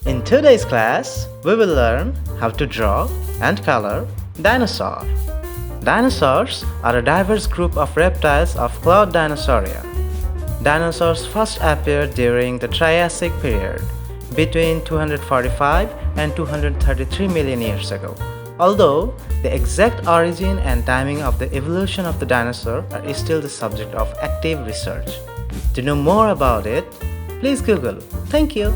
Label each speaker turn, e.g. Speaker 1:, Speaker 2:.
Speaker 1: In today's class, we will learn how to draw and color dinosaur. Dinosaurs are a diverse group of reptiles of clawed Dinosauria. Dinosaurs first appeared during the Triassic period, between 245 and 233 million years ago. Although the exact origin and timing of the evolution of the dinosaur are still the subject of active research. To know more about it, please Google. Thank you.